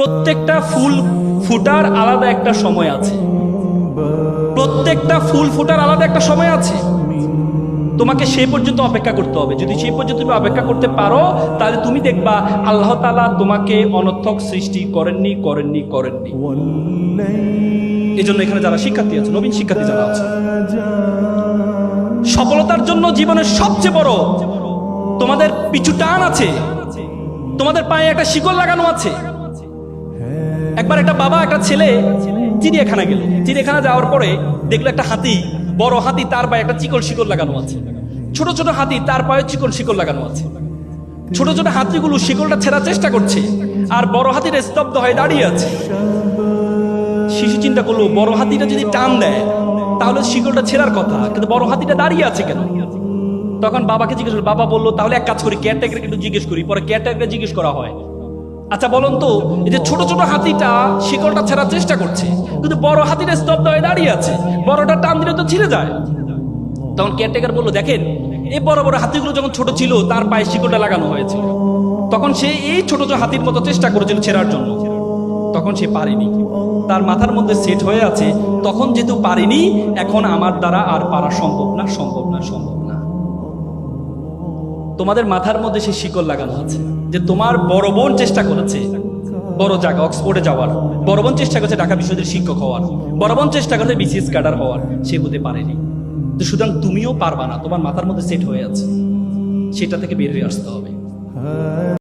প্রত্যেকটা ফুল ফুটার আলাদা একটা সময় আছে। প্রত্যেকটা ফুল ফুটার আলাদা একটা সময় আছে। তোমাকে সেই পর্যন্ত অপেক্ষা করতে হবে। যদি সেই পর্যন্ত তুমি অপেক্ষা করতে পারো, তাহলে তুমি দেখবা আল্লাহ তাআলা তোমাকে অনর্থক সৃষ্টি করেননি। এই জন্য এখানে যারা শিক্ষার্থী আছে, নবীন শিক্ষার্থী যারা আছে, সফলতার জন্য জীবনের সবচেয়ে বড় তোমাদের পিছু টান আছে, তোমাদের পায়ে একটা শিকল লাগানো আছে। একবার একটা বাবা একটা ছেলে চিড়িয়াখানা গেল। চিড়িয়াখানা যাওয়ার পরে দেখলো একটা হাতি, বড় হাতি, তার পায়ে একটা চিকন শিকল লাগানো আছে। ছোট ছোট হাতি, তার পায়ে চিকন শিকল লাগানো আছে। ছোট ছোট হাতিগুলো শিকলটা ছেড়ার চেষ্টা করছে, আর বড় হাতিটা স্তব্ধ হয়ে দাঁড়িয়ে আছে। শিশু চিন্তা করলো, বড় হাতিটা যদি টান দেয় তাহলে শিকলটা ছেড়ার কথা, কিন্তু বড় হাতিটা দাঁড়িয়ে আছে কেন? তখন বাবাকে জিজ্ঞেস করলো। বাবা বললো, তাহলে এক কাজ করি, কেয়ারটেকারকে একটু জিজ্ঞেস করি। পরে কেয়ারটেকারকে জিজ্ঞেস করা হয়, আচ্ছা বলুন তো, এই যে ছোট ছোট হাতিটা শিকলটা ছেড়ার চেষ্টা করছে, কিন্তু বড় হাতিটা স্তব্ধ হয়ে দাঁড়িয়ে আছে, বড়টা টান দিলে তো ছিঁড়ে যায়। তখন কেয়ারটেকার বললো, দেখেন, এই বড় বড় হাতিগুলো যখন ছোট ছিল তার পায়ে শিকলটা লাগানো হয়েছিল, তখন সে এই ছোট ছোট হাতির মতো চেষ্টা করেছিল ছেড়ার জন্য, তখন সে পারেনি। তার মাথার মধ্যে সেট হয়ে আছে, তখন যেহেতু পারিনি, এখন আমার দ্বারা আর পারা সম্ভব না। তোমাদের মাথার মধ্যে সে শিকল লাগানো আছে যে তোমার বড় বোন চেষ্টা করেছে বড় জায়গা অক্সফোর্ডে যাওয়ার, বড় বোন চেষ্টা করেছে ঢাকা বিশ্ববিদ্যালয়ের শিক্ষক হওয়ার, বড় বোন চেষ্টা করেছে বিসিএস ক্যাডার হওয়ার, সে হতে পারেনি। তো সুতরাং তুমিও পারবা না, তোমার মাথার মধ্যে সেট হয়ে আছে, সেটা থেকে বের হয়ে আসতে হবে।